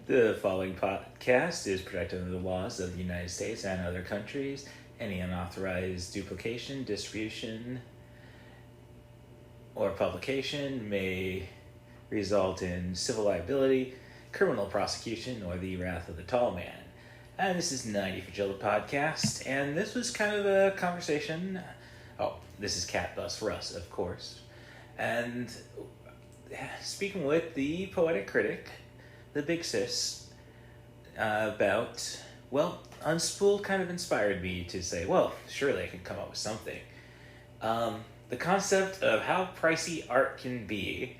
The following podcast is protected under the laws of the United States and other countries. Any unauthorized duplication, distribution, or publication may result in civil liability, criminal prosecution, or the wrath of the tall man. And this is 90 for Jill, the podcast, and this was kind of a conversation. Oh, this is CatBusRuss, of course. And speaking with the ThePoeticCritic, the big sis, about, well, Unspooled kind of inspired me to say, well, surely I can come up with something. The concept of how pricey art can be,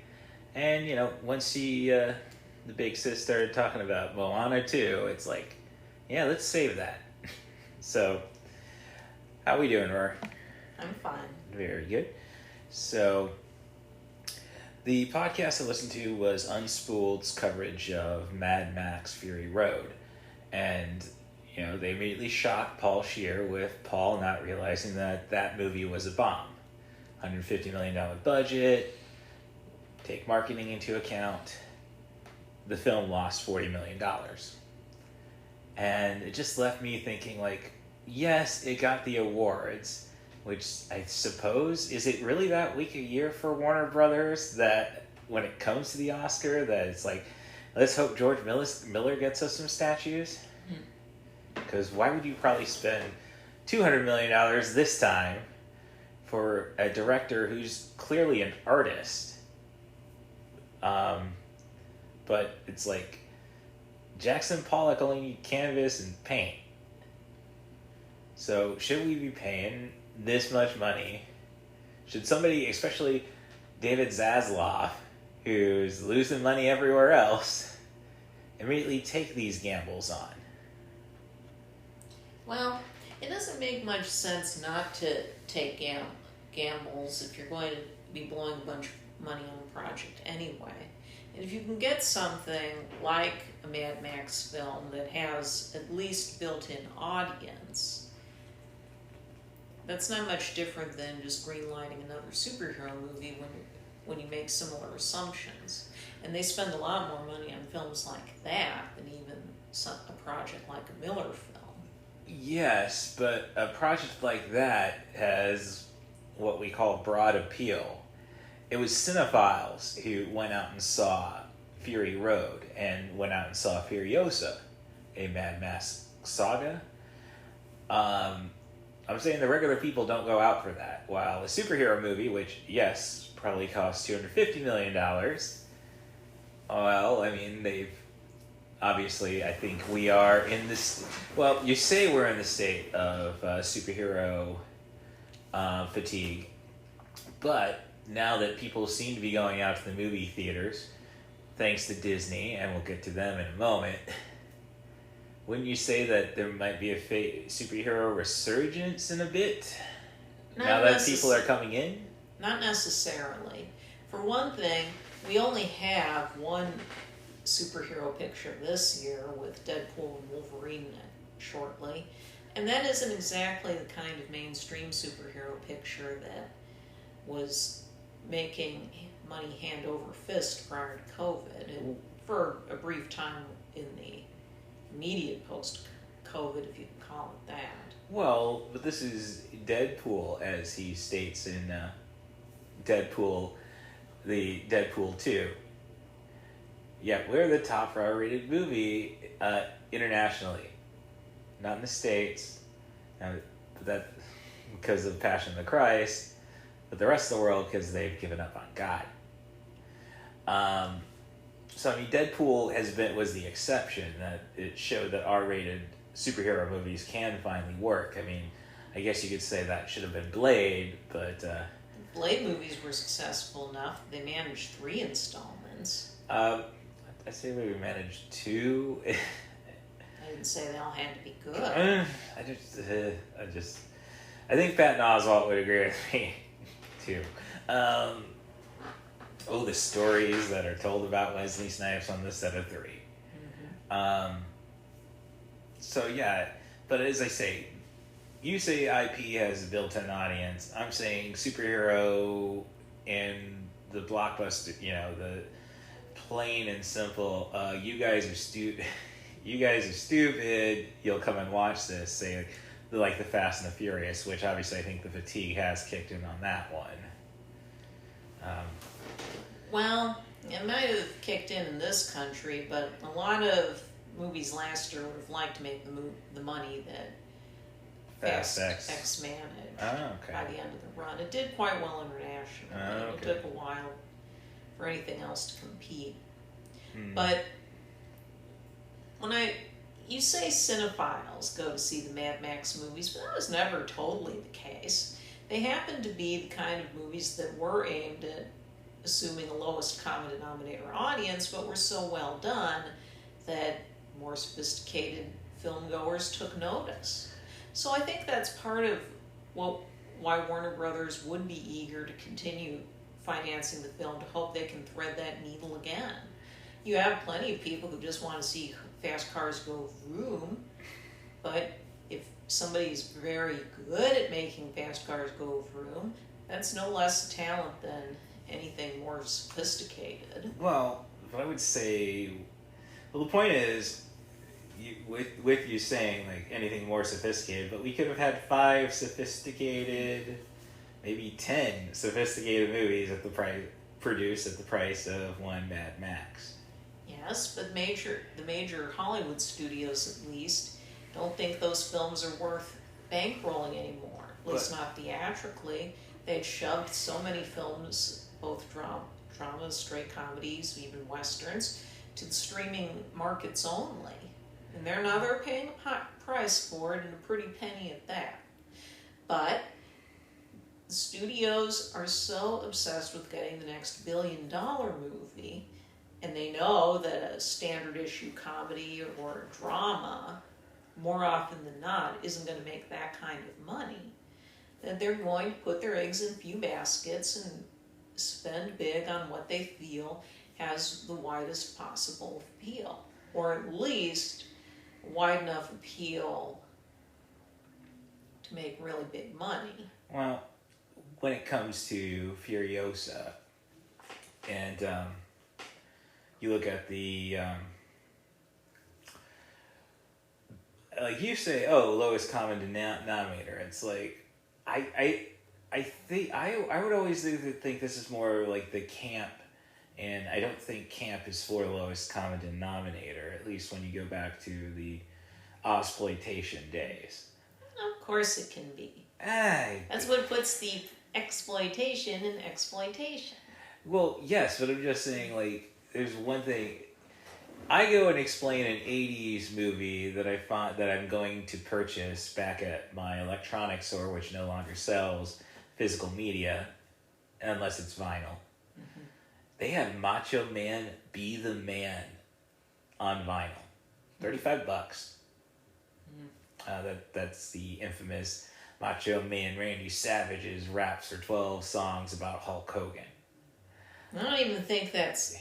and, you know, once the big sis started talking about Moana 2, it's like, yeah, let's save that. So, how we doing, Roar? I'm fine. Very good. So, the podcast I listened to was Unspooled's coverage of Mad Max Fury Road. And, you know, they immediately shocked Paul Scheer with Paul not realizing that that movie was a bomb. $150 million budget, take marketing into account, the film lost $40 million. And it just left me thinking, like, yes, it got the awards, which I suppose, is it really that weak a year for Warner Brothers that when it comes to the Oscar, that it's like, let's hope George Miller gets us some statues? Because why would you probably spend $200 million this time for a director who's clearly an artist? But it's like, Jackson Pollock only need canvas and paint. So should we be paying this much money? Should somebody, especially David Zaslav, who's losing money everywhere else, immediately take these gambles on? Well, it doesn't make much sense not to take gambles if you're going to be blowing a bunch of money on a project anyway. And if you can get something like a Mad Max film that has at least built-in audience, that's not much different than just greenlighting another superhero movie when you make similar assumptions. And they spend a lot more money on films like that than even a project like a Miller film. Yes, but a project like that has what we call broad appeal. It was cinephiles who went out and saw Fury Road and went out and saw Furiosa, a Mad Max Saga. I'm saying the regular people don't go out for that. While a superhero movie, which, yes, probably costs $250 million, well, I mean, they've obviously, I think we are in this, well, you say we're in the state of superhero fatigue, but now that people seem to be going out to the movie theaters, thanks to Disney, and we'll get to them in a moment, wouldn't you say that there might be a superhero resurgence in a bit? Now that people are coming in? Not necessarily. For one thing, we only have one superhero picture this year with Deadpool and Wolverine shortly, and that isn't exactly the kind of mainstream superhero picture that was making money hand over fist prior to COVID, and for a brief time in the immediate post-COVID, if you can call it that. Well, but this is Deadpool, as he states in Deadpool 2. Yeah, we're the top R-rated movie internationally, not in the States, but that because of Passion of the Christ, but the rest of the world because they've given up on God. So I mean, Deadpool was the exception, that it showed that R-rated superhero movies can finally work. I mean, I guess you could say that should have been Blade, but Blade movies were successful enough. They managed 3 installments. I say we managed 2. I didn't say they all had to be good. I think Patton Oswalt would agree with me too. The stories that are told about Wesley Snipes on the set of 3. Mm-hmm. So yeah, but as I say, you say IP has a built-in audience. I'm saying superhero and the blockbuster, you know, the plain and simple, you guys are stupid. You guys are stupid. You'll come and watch this. Say like the Fast and the Furious, which obviously I think the fatigue has kicked in on that one. Well, it might have kicked in this country, but a lot of movies last year would have liked to make the money that Fast X managed by the end of the run. It did quite well internationally. It took a while for anything else to compete. But when you say cinephiles go to see the Mad Max movies, but that was never totally the case. They happened to be the kind of movies that were aimed at assuming a lowest common denominator audience, but were so well done that more sophisticated filmgoers took notice. So I think that's part of why Warner Brothers would be eager to continue financing the film, to hope they can thread that needle again. You have plenty of people who just want to see fast cars go vroom, but if somebody's very good at making fast cars go vroom, that's no less talent than anything more sophisticated. Well, but I would say, the point is, with you saying like anything more sophisticated, but we could have had 5 sophisticated, maybe 10 sophisticated movies at the price produced at the price of one Mad Max. Yes, but the major Hollywood studios, at least, don't think those films are worth bankrolling anymore. At least not theatrically. They'd shoved so many films, both dramas, straight comedies, even westerns, to the streaming markets only. And they're paying a price for it, and a pretty penny at that. But the studios are so obsessed with getting the next billion-dollar movie, and they know that a standard issue comedy or drama, more often than not, isn't going to make that kind of money, that they're going to put their eggs in a few baskets and spend big on what they feel has the widest possible appeal, or at least wide enough appeal to make really big money. Well, when it comes to Furiosa, and you look at the like you say, lowest common denominator. It's like I think I would always think this is more like the camp, and I don't think camp is for the lowest common denominator. At least when you go back to the Ozploitation days. Of course, it can be. That's what puts the exploitation in exploitation. Well, yes, but I'm just saying, like, there's one thing. I go and explain an 80s movie that I'm going to purchase back at my electronics store, which no longer sells physical media, unless it's vinyl. Mm-hmm. They have Macho Man Be the Man on vinyl. $35. Mm-hmm. That's the infamous Macho Man Randy Savage's raps for 12 songs about Hulk Hogan. I don't even think that's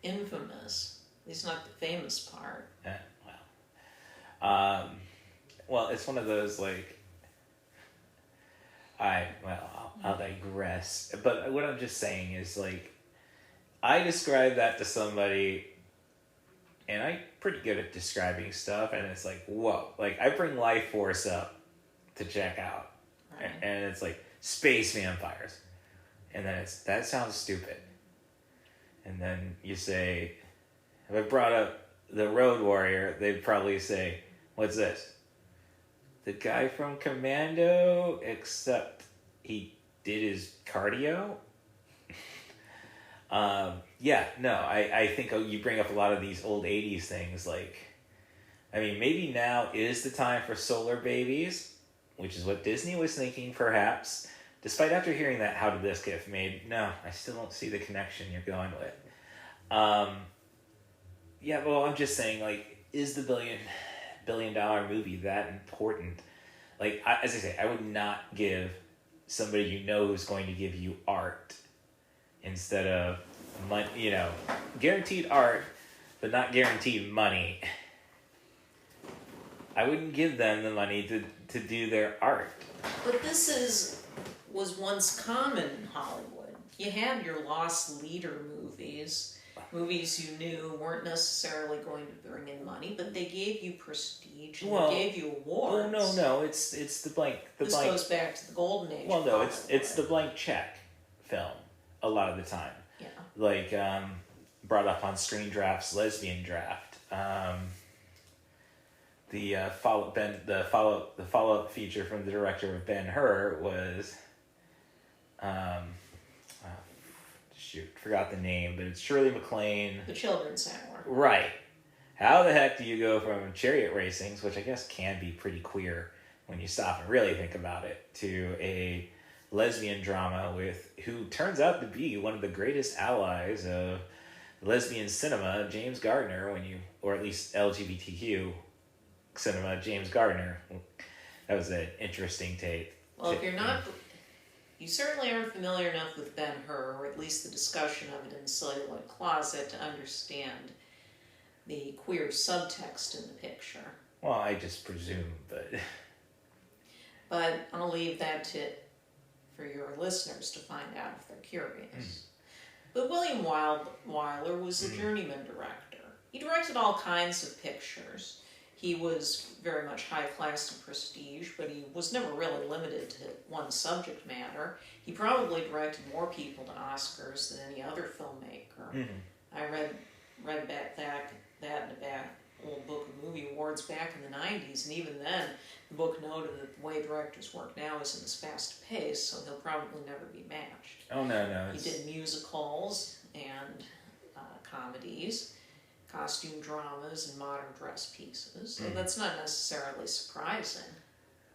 infamous. At least not the famous part. Well, it's one of those, like, I'll digress. But what I'm just saying is, like, I describe that to somebody, and I'm pretty good at describing stuff, and it's like, whoa. Like, I bring Life Force up to check out, right. And it's like, space vampires. And then that sounds stupid. And then you say, if I brought up the Road Warrior, they'd probably say, what's this? The guy from Commando, except he did his cardio? I think you bring up a lot of these old 80s things. Like, I mean, maybe now is the time for solar babies, which is what Disney was thinking, perhaps. Despite after hearing that, how did this get made? No, I still don't see the connection you're going with. I'm just saying, like, is the billion-dollar movie that important? Like, as I say, I would not give somebody you know who's going to give you art instead of money, guaranteed art, but not guaranteed money. I wouldn't give them the money to do their art. But this was once common in Hollywood. You had your lost leader movies movies you knew weren't necessarily going to bring in money, but they gave you prestige and Well, they gave you awards. no, it's the blank. This goes back to the golden age. Well, no, it's the blank check film a lot of the time. Yeah. Like brought up on Screen Draft's Lesbian Draft. The follow-up feature from the director of Ben-Hur was forgot the name, but it's Shirley MacLaine. The Children's Hour. Right. How the heck do you go from chariot racings, which I guess can be pretty queer when you stop and really think about it, to a lesbian drama with who turns out to be one of the greatest allies of lesbian cinema, James Gardner, or at least LGBTQ cinema, James Gardner. That was an interesting take. Well, if you're not, you certainly aren't familiar enough with Ben-Hur, or at least the discussion of it in the Celluloid Closet, to understand the queer subtext in the picture. Well, I just presume, but... But I'll leave that for your listeners to find out if they're curious. But William Wyler was a journeyman director. He directed all kinds of pictures. He was very much high class and prestige, but he was never really limited to one subject matter. He probably directed more people to Oscars than any other filmmaker. Mm-hmm. I read back that in the old Book of Movie Awards back in the 90s, and even then, the book noted that the way directors work now isn't as fast paced, so he'll probably never be matched. Oh, no. He did musicals and comedies, costume dramas, and modern dress pieces, so that's not necessarily surprising.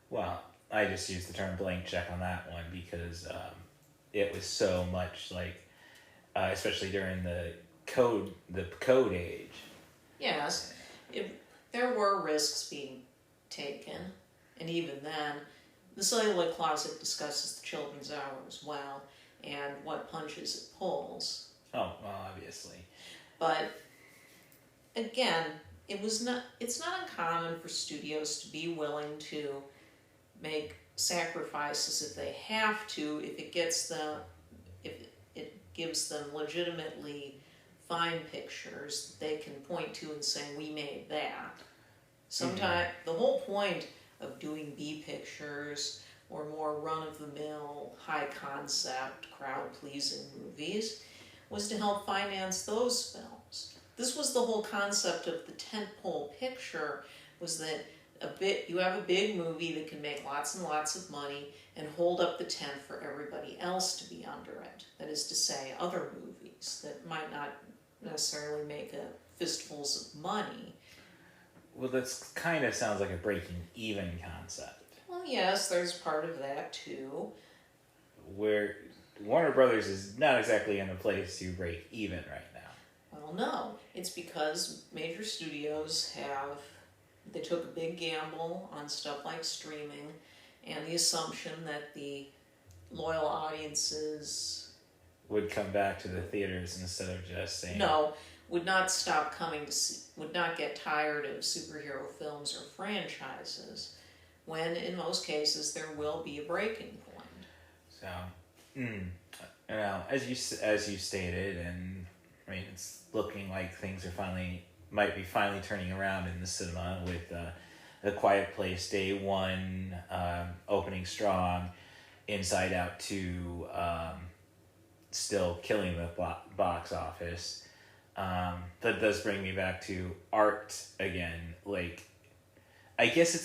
Well, I just used the term blank check on that one because it was so much like, especially during the code age. Yes, there were risks being taken, and even then, the Celluloid Closet discusses the Children's Hour as well, and what punches it pulls. Oh, well, obviously. But, again, it's not uncommon for studios to be willing to make sacrifices if they have to, if it gives them legitimately fine pictures they can point to and say, we made that. Sometimes the whole point of doing B pictures or more run-of-the-mill, high-concept, crowd-pleasing movies was to help finance those films. This was the whole concept of the tentpole picture, was that you have a big movie that can make lots and lots of money and hold up the tent for everybody else to be under it. That is to say, other movies that might not necessarily make fistfuls of money. Well, that kind of sounds like a breaking even concept. Well, yes, there's part of that too. Where Warner Brothers is not exactly in a place to break even right now. Well, no. It's because major studios they took a big gamble on stuff like streaming and the assumption that the loyal audiences would come back to the theaters instead of just saying... No, would not stop coming to see, would not get tired of superhero films or franchises, when in most cases there will be a breaking point. So, as you stated, and I mean it's looking like things might be finally turning around in the cinema with A Quiet Place Day 1 opening strong, Inside Out 2 still killing the box office. That does bring me back to art again. Like, I guess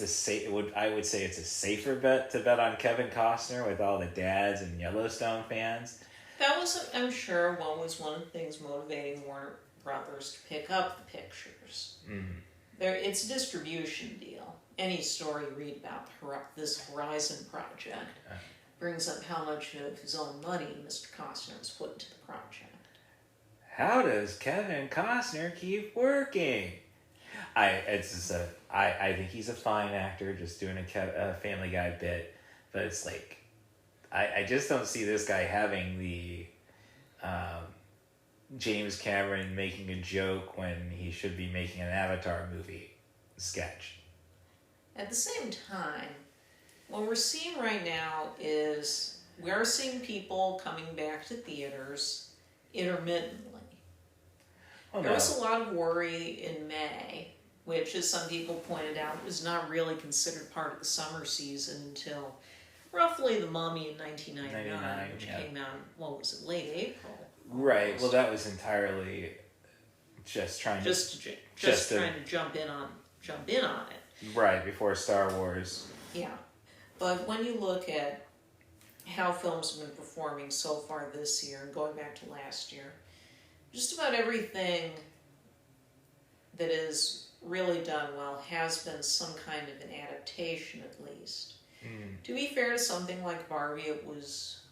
I would say it's a safer bet to bet on Kevin Costner with all the dads and Yellowstone fans. That was, I'm sure, what was one of the things motivating Warner Brothers to pick up the pictures. It's a distribution deal. Any story you read about this Horizon project brings up how much of his own money Mr. Costner has put into the project. How does Kevin Costner keep working? I think he's a fine actor, just doing a Family Guy bit, but it's like, I just don't see this guy having the James Cameron making a joke when he should be making an Avatar movie sketch. At the same time, what we're seeing right now is we are seeing people coming back to theaters intermittently. There was a lot of worry in May, which, as some people pointed out, was not really considered part of the summer season until roughly The Mummy in 1999, which came out, what was it, late April? Right. Well, that was entirely just trying to jump in on it. Right, before Star Wars. Yeah. But when you look at how films have been performing so far this year and going back to last year, just about everything that is really done well has been some kind of an adaptation, at least. To be fair to something like Barbie, it was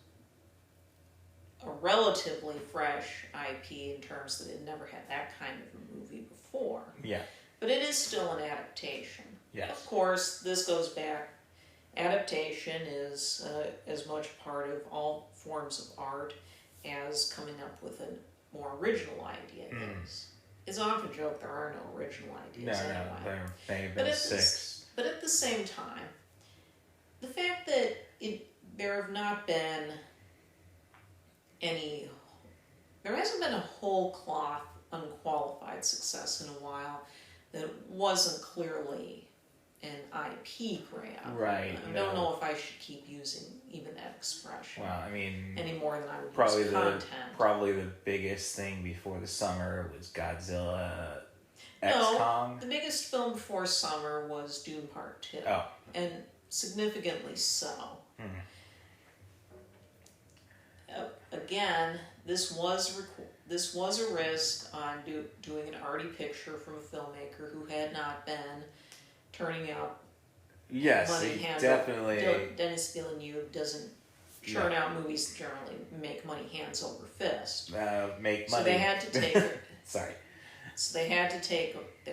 a relatively fresh IP in terms that it never had that kind of a movie before. Yeah. But it is still an adaptation. Yes. Of course, this goes back. Adaptation is as much part of all forms of art as coming up with a more original idea is. It's often a joke there are no original ideas anyway. No, there have been six. But at the same time, the fact that there have not been there hasn't been a whole cloth unqualified success in a while that wasn't clearly an IP grab. Right. I don't know if I should keep using even that expression. Well, I mean, any more than I would probably use content. Probably the biggest thing before the summer was Godzilla X No, Kong. the biggest film before summer was Dune Part 2. Oh. And significantly so. Again, this was a risk on doing an arty picture from a filmmaker who had not been turning out money hand definitely. Denis Villeneuve doesn't churn out movies that generally make money hands over fist. Make money. So they had to take it. Sorry. So they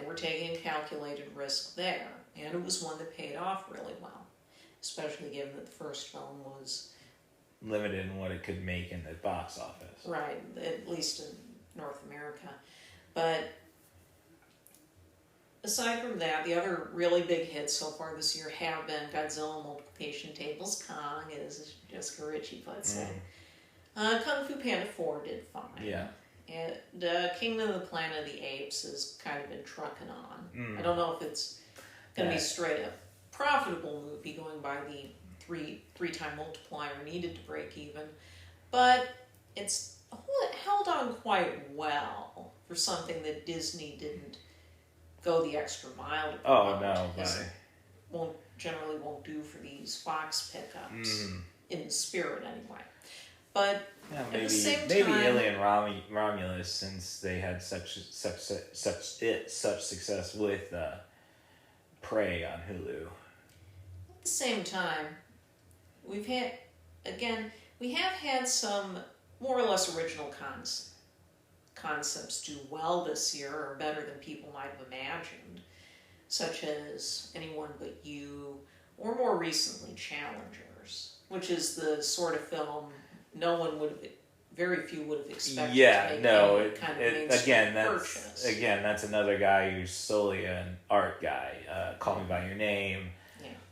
were taking a calculated risk there, and it was one that paid off really well, especially given that the first film was limited in what it could make in the box office. Right, at least in North America. But aside from that, the other really big hits so far this year have been Godzilla Multiplication Tables Kong, as Jessica Ritchie puts it. Kung Fu Panda 4 did fine. Yeah. And Kingdom of the Planet of the Apes has kind of been trucking on. I don't know if it's going to be straight up profitable movie going by the three-time multiplier needed to break even, but it's held on quite well for something that Disney didn't go the extra mile to promote. Generally won't do for these Fox pickups in the spirit anyway. But at the same time, Alien Romulus, since they had such success with Prey on Hulu. At the same time, we have had some more or less original concepts do well this year, or better than people might have imagined, such as Anyone But You, or more recently, Challengers, which is the sort of film very few would have expected to make that's another guy who's solely an art guy. Call Me By Your Name.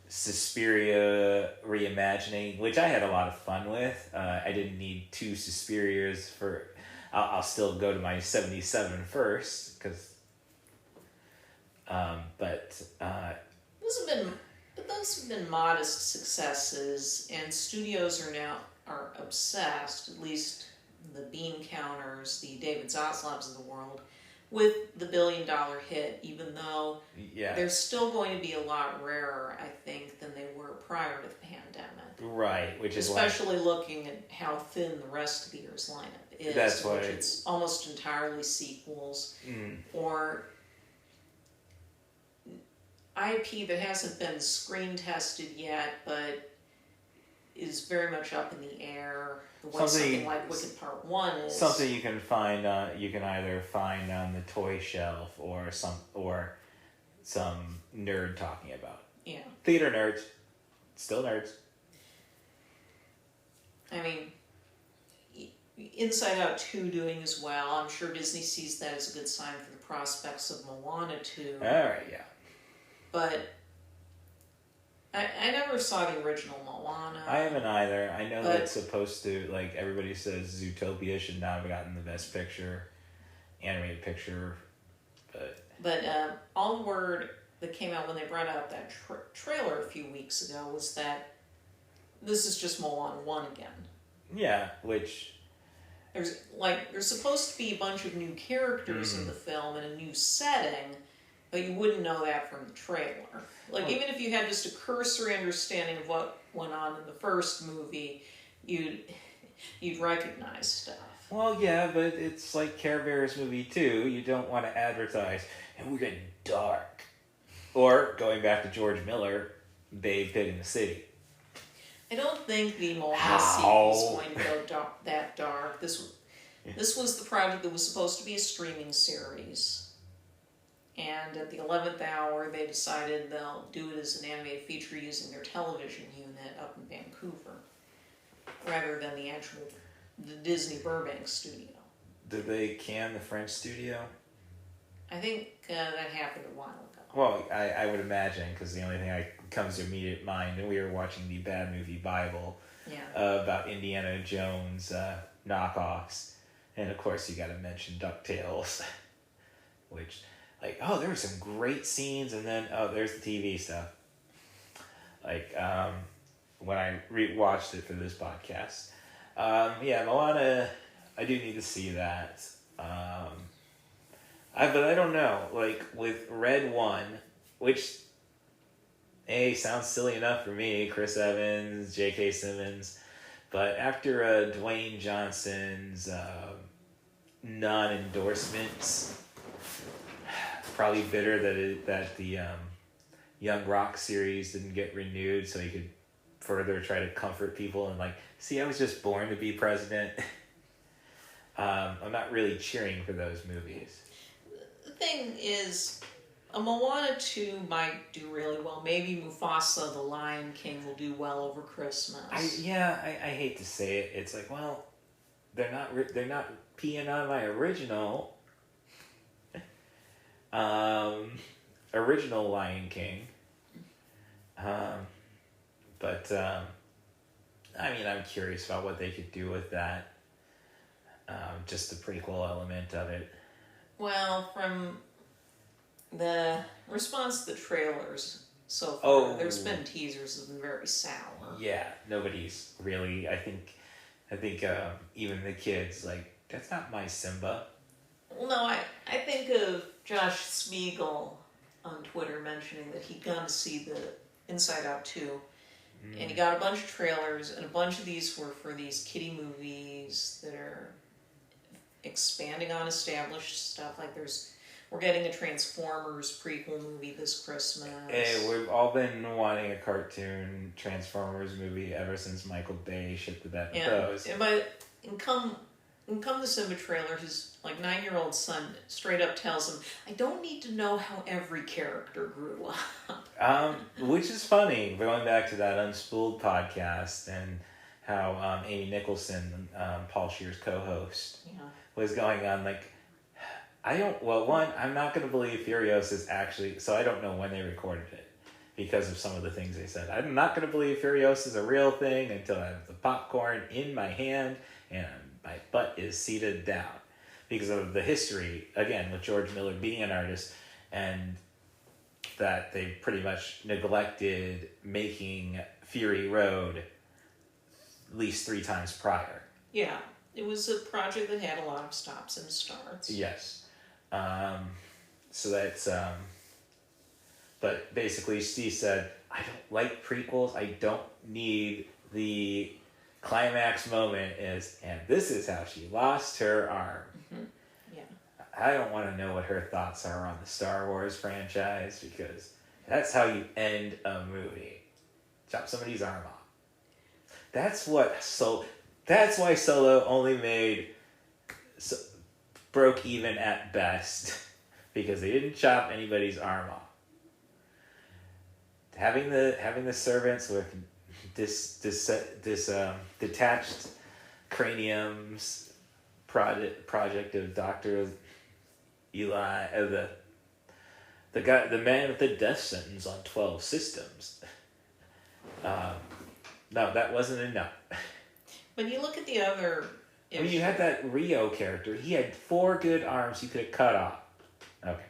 Suspiria reimagining, which I had a lot of fun with. I didn't need two Suspirias for. I'll still go to my 77 first, because. Those have been modest successes, and studios are obsessed, at least the bean counters, the David Zaslavs of the world, with the $1 billion hit, even though they're still going to be a lot rarer, I think, than they were prior to the pandemic. Right, especially looking at how thin the rest of the year's lineup is. That's why it's almost entirely sequels or IP that hasn't been screen tested yet, but is very much up in the air. The way something like Wicked Part 1 is. Something you can find you can either find on the toy shelf or some nerd talking about. Yeah. Theater nerds. Still nerds. I mean, Inside Out 2 doing as well. I'm sure Disney sees that as a good sign for the prospects of Moana 2. Alright, yeah. But I never saw the original Moana. I haven't either. I know that it's supposed to, like, everybody says Zootopia should not have gotten the Best Picture. animated picture. But all the word that came out when they brought out that trailer a few weeks ago was that this is just Moana 1 again. Yeah, which... There's supposed to be a bunch of new characters in the film and a new setting, but you wouldn't know that from the trailer. Even if you had just a cursory understanding of what went on in the first movie, you'd recognize stuff. Well, yeah, but it's like Care Bears movie 2. You don't want to advertise, and we're getting dark. Or, going back to George Miller, Babe Pig in the City. I don't think the Moana sequel is going to go that dark. This was the project that was supposed to be a streaming series. And at the 11th hour, they decided they'll do it as an animated feature using their television unit up in Vancouver, rather than the Disney Burbank studio. Did they can the French studio? I think that happened a while ago. Well, I would imagine, because the only thing that comes to immediate mind, and we were watching the Bad Movie Bible about Indiana Jones knockoffs. And of course, you got to mention DuckTales, which, there were some great scenes, and then, there's the TV stuff. When I rewatched it for this podcast. Moana, I do need to see that. But I don't know, with Red 1, which, sounds silly enough for me, Chris Evans, J.K. Simmons, but after Dwayne Johnson's non-endorsements, probably bitter that the Young Rock series didn't get renewed so he could further try to comfort people and see, I was just born to be president. I'm not really cheering for those movies. The thing is, a Moana 2 might do really well. Maybe Mufasa, the Lion King, will do well over Christmas. I hate to say it. It's they're not peeing on my original Lion King. I'm curious about what they could do with that. Just the prequel element of it. Well, from the response to the trailers so far, there's been teasers that have been very sour. Yeah, nobody's really. I think even the kids that's not my Simba. Well, no, I think of Josh Spiegel on Twitter mentioning that he'd gone to see the Inside Out 2, and he got a bunch of trailers, and a bunch of these were for these kiddie movies that are expanding on established stuff. We're getting a Transformers prequel movie this Christmas. Hey, we've all been wanting a cartoon Transformers movie ever since Michael Bay shipped that those. And come the Simba trailer, his 9-year-old son straight up tells him, I don't need to know how every character grew up. Which is funny, going back to that Unspooled podcast and how Amy Nicholson, Paul Scheer's co-host, was going on I'm not going to believe Furiosa is actually, so I don't know when they recorded it because of some of the things they said. I'm not going to believe Furiosa is a real thing until I have the popcorn in my hand and my butt is seated down. Because of the history, again, with George Miller being an artist, and that they pretty much neglected making Fury Road at least 3 times prior. Yeah, it was a project that had a lot of stops and starts. Yes. So that's, but basically she said, I don't like prequels, I don't need the climax moment and this is how she lost her arm. Mm-hmm. Yeah. I don't want to know what her thoughts are on the Star Wars franchise, because that's how you end a movie. Chop somebody's arm off. That's why Solo only broke even at best, because they didn't chop anybody's arm off. Having the servants with detached craniums project of Dr. Eli, the man with the death sentence on 12 systems. No, that wasn't enough. When you look at the other I mean, you had that Rio character. He had 4 good arms you could have cut off. Okay.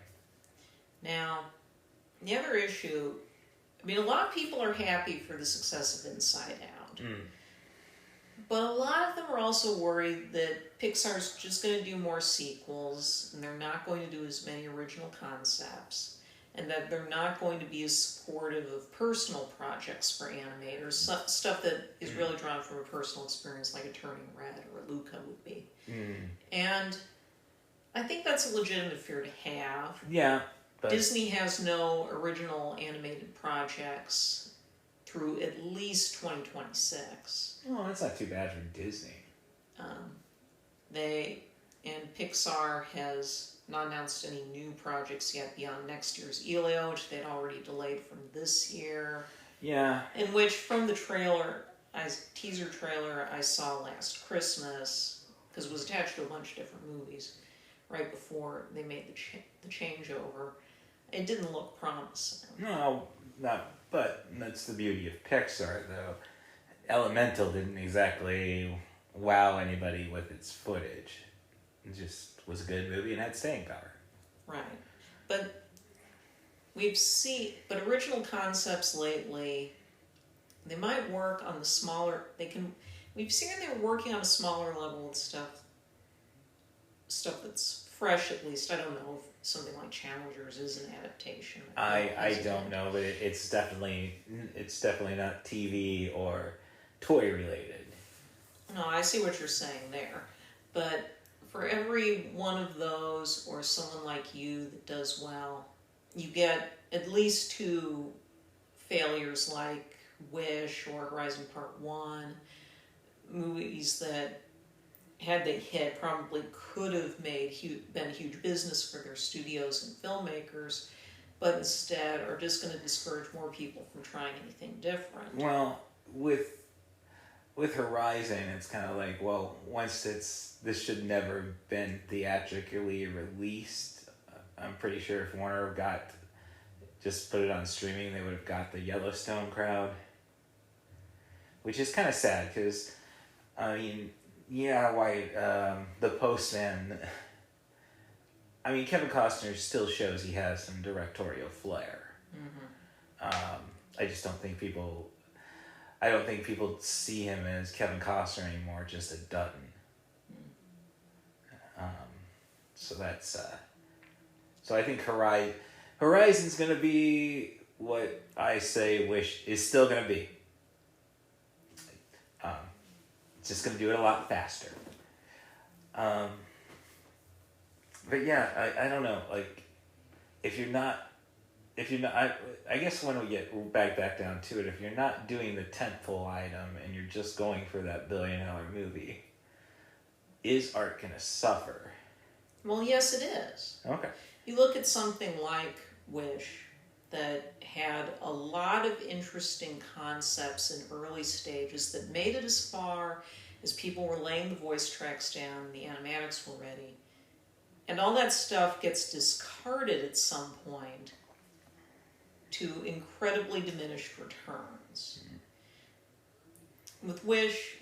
Now, the other issue, I mean, a lot of people are happy for the success of Inside Out. But a lot of them are also worried that Pixar's just going to do more sequels, and they're not going to do as many original concepts, and that they're not going to be as supportive of personal projects for animators, stuff that is really drawn from a personal experience, like a Turning Red or Luca would be. And I think that's a legitimate fear to have. Yeah. But Disney has no original animated projects through at least 2026. Oh, that's not too bad for Disney. And Pixar has not announced any new projects yet beyond next year's Elio, which they'd already delayed from this year. Yeah. In which, from the teaser trailer I saw last Christmas, because it was attached to a bunch of different movies, right before they made the changeover, it didn't look promising. No, not. But that's the beauty of Pixar, though. Elemental didn't exactly wow anybody with its footage. It just was a good movie and had staying power. Right. But original concepts lately, they might work on the smaller, we've seen they're working on a smaller level of stuff that's fresh, at least. I don't know if something like Challengers is an adaptation. I don't know, but it's definitely not TV or toy related. No, I see what you're saying there. But for every one of those, or someone like you that does well, you get at least 2 failures like Wish or Horizon Part 1, movies that, had they hit, probably could have been a huge business for their studios and filmmakers, but instead are just going to discourage more people from trying anything different. Well, with Horizon, it's kind of like, well, this should never have been theatrically released. I'm pretty sure if Warner just put it on streaming, they would have got the Yellowstone crowd, which is kind of sad because, I mean, yeah, the Postman. I mean, Kevin Costner still shows he has some directorial flair. I just don't think people. I don't think people see him as Kevin Costner anymore, just a Dutton. So that's. So I think Horizon's gonna be what I say. Wish is still gonna be. It's just going to do it a lot faster. But yeah, I don't know. Like, if you're not, I guess when we get back down to it, if you're not doing the tentpole item and you're just going for that $1 billion movie, is art going to suffer? Well, yes, it is. Okay. You look at something like Wish that had a lot of interesting concepts in early stages that made it as far as people were laying the voice tracks down, the animatics were ready. And all that stuff gets discarded at some point to incredibly diminished returns. With Wish,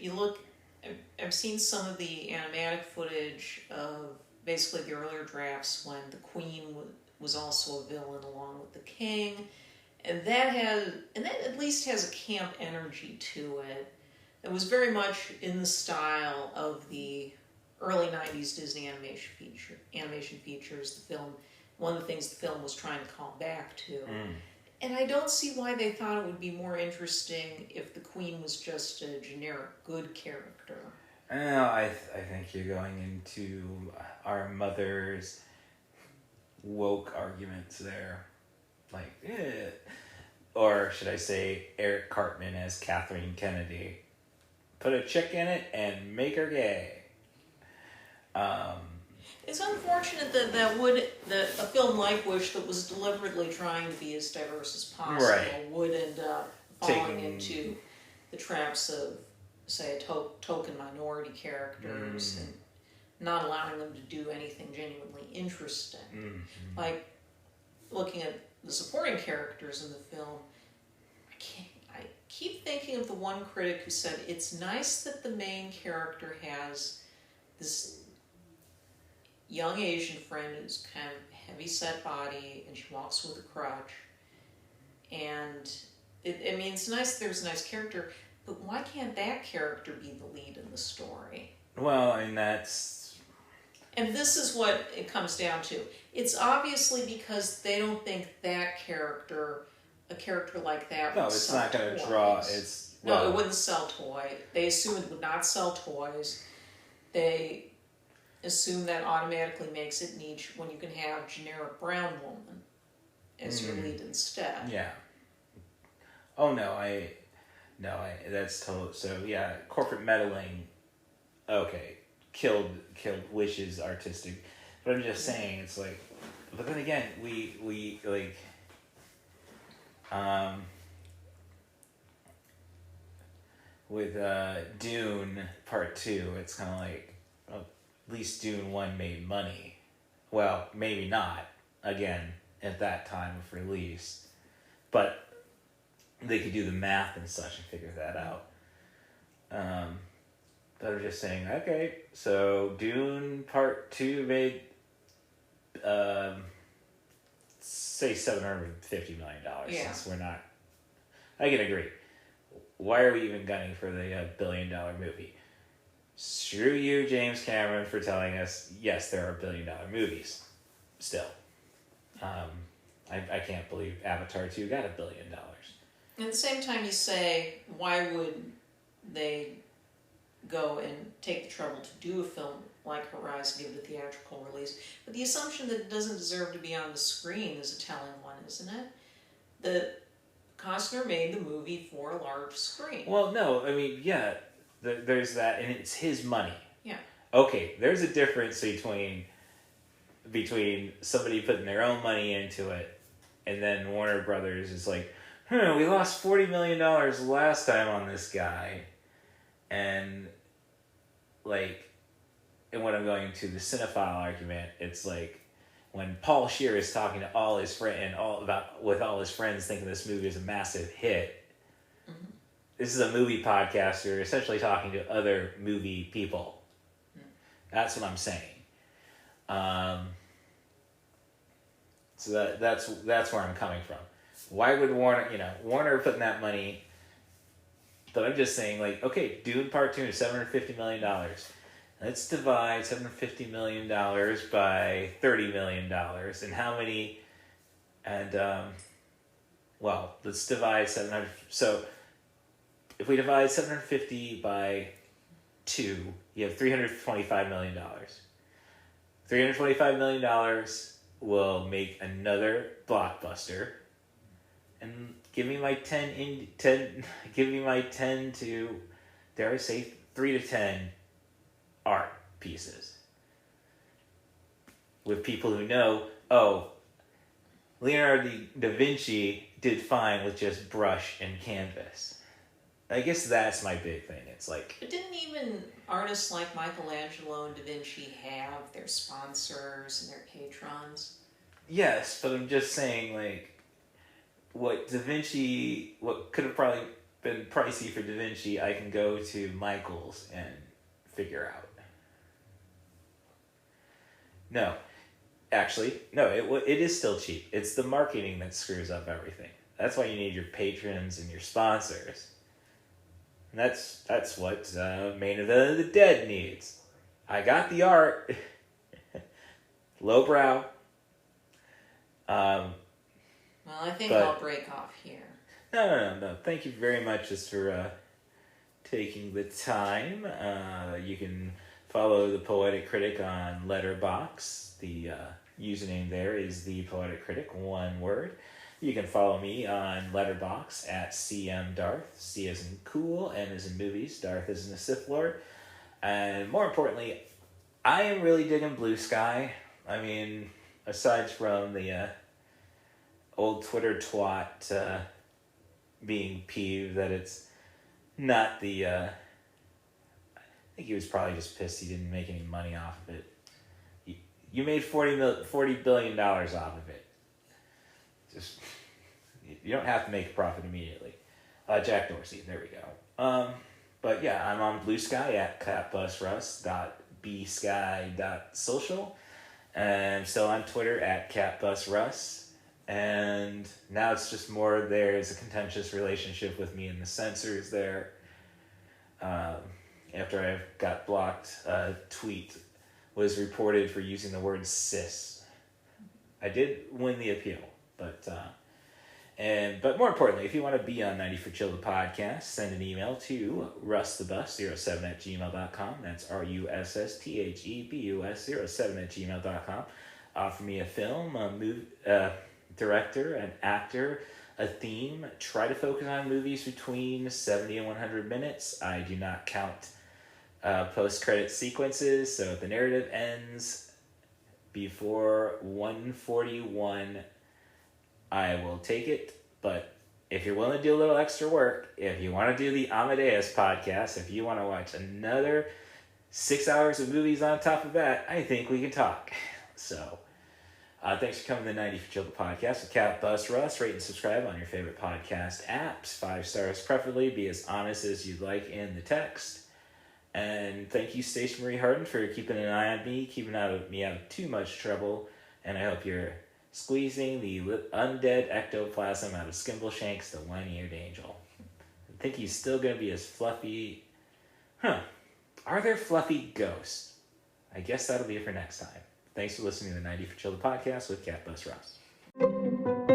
I've seen some of the animatic footage of basically the earlier drafts when the Queen was also a villain along with the King, and that at least has a camp energy to it. It was very much in the style of the early 90s Disney animation features, the film. One of the things the film was trying to call back to. And I don't see why they thought it would be more interesting if the Queen was just a generic good character. I think you're going into our mother's woke arguments there. Like, or should I say Eric Cartman as Kathleen Kennedy. Put a chick in it and make her gay. It's unfortunate that a film like Wish that was deliberately trying to be as diverse as possible would end up falling into the traps of, say, token minority characters and not allowing them to do anything genuinely interesting. Like, looking at the supporting characters in the film, I keep thinking of the one critic who said, it's nice that the main character has this young Asian friend who's kind of heavy set body, and she walks with a crutch. And it's nice. There's a nice character, but why can't that character be the lead in the story? Well, and that's... And this is what it comes down to. It's obviously because they don't think that character, a character like that, would sell toys. No, it's not going to draw. No, it wouldn't sell toys. They assume it would not sell toys. They assume that automatically makes it niche when you can have generic brown woman as your lead instead. Yeah. Oh no, that's total. So yeah, corporate meddling. Okay, killed Wish's artistic. But I'm just saying, it's like. But then again, we like. With Dune Part 2, it's kind of like. At least Dune 1 made money. Well, maybe not, again, at that time of release. But they could do the math and such and figure that out. But I'm just saying, okay, so Dune Part 2 made, say $750 million, since we're not... I can agree. Why are we even gunning for the $1 billion movie? Screw you, James Cameron, for telling us, yes, there are $1 billion movies. Still. I can't believe Avatar 2 got $1 billion. At the same time, you say, why would they go and take the trouble to do a film like Horizon, give it a theatrical release? But the assumption that it doesn't deserve to be on the screen is a telling one, isn't it? That Costner made the movie for a large screen. Well, no, I mean, yeah, there's that, and it's his money. Yeah. Okay, there's a difference between somebody putting their own money into it, and then Warner Brothers is like, we lost $40 million last time on this guy, and when I'm going to the cinephile argument, it's like when Paul Scheer is talking to all his friends with all his friends, thinking this movie is a massive hit. Mm-hmm. This is a movie podcast. You're essentially talking to other movie people. Mm-hmm. That's what I'm saying. So that's where I'm coming from. Why would Warner putting that money? But I'm just saying, like, okay, Dune Part 2 is $750 million. Let's divide $750 million by $30 million. And how many, let's divide 700. So if we divide 750 by 2, you have $325 million. $325 million will make another blockbuster. And give me my 10 to, dare I say, 3 to 10 art pieces. With people who know, Leonardo da Vinci did fine with just brush and canvas. I guess that's my big thing. It's like... But didn't even artists like Michelangelo and da Vinci have their sponsors and their patrons? Yes, but I'm just saying, like, what could have probably been pricey for Da Vinci, I can go to Michael's and figure out. No. Actually, no, it is still cheap. It's the marketing that screws up everything. That's why you need your patrons and your sponsors. And that's what Main Event of the Dead needs. I got the art. Lowbrow. Well, I think I'll break off here. No. Thank you very much just for taking the time. You can follow The Poetic Critic on Letterboxd. The username there is ThePoeticCritic, one word. You can follow me on Letterboxd at CMDarth. C as in cool, M as in movies, Darth as in a Sith Lord. And more importantly, I am really digging Blue Sky. I mean, aside from the old Twitter twat being peeved that it's not the... I think he was probably just pissed he didn't make any money off of it. You made $40 billion off of it. Just, you don't have to make a profit immediately. Jack Dorsey, there we go. But yeah, I'm on Blue Sky at CatBusRuss.bk. bsky.social. And I'm still on Twitter at CatBusRuss. And now it's just more there's a contentious relationship with me and the censors there. After I got blocked, a tweet was reported for using the word cis. I did win the appeal, but more importantly, if you want to be on 90 for Chill the podcast, send an email to russthebus07@gmail.com. That's RUSSTHEBUS07@gmail.com. Offer me a film, a movie, director, an actor, a theme. Try to focus on movies between 70 and 100 minutes. I do not count post-credit sequences, so if the narrative ends before 141, I will take it. But if you're willing to do a little extra work, if you want to do the Amadeus podcast, if you want to watch another 6 hours of movies on top of that, I think we can talk. So, thanks for coming to the 90 for Chill the podcast with CatBusRuss. Rate and subscribe on your favorite podcast apps. 5 stars preferably. Be as honest as you'd like in the text. And thank you, Station Marie Harden, for keeping an eye on me, keeping me out of too much trouble. And I hope you're squeezing the undead ectoplasm out of Skimbleshanks, the whiny-eared angel. I think he's still going to be as fluffy. Are there fluffy ghosts? I guess that'll be it for next time. Thanks for listening to the 90 for Chill the podcast with CatBusRuss.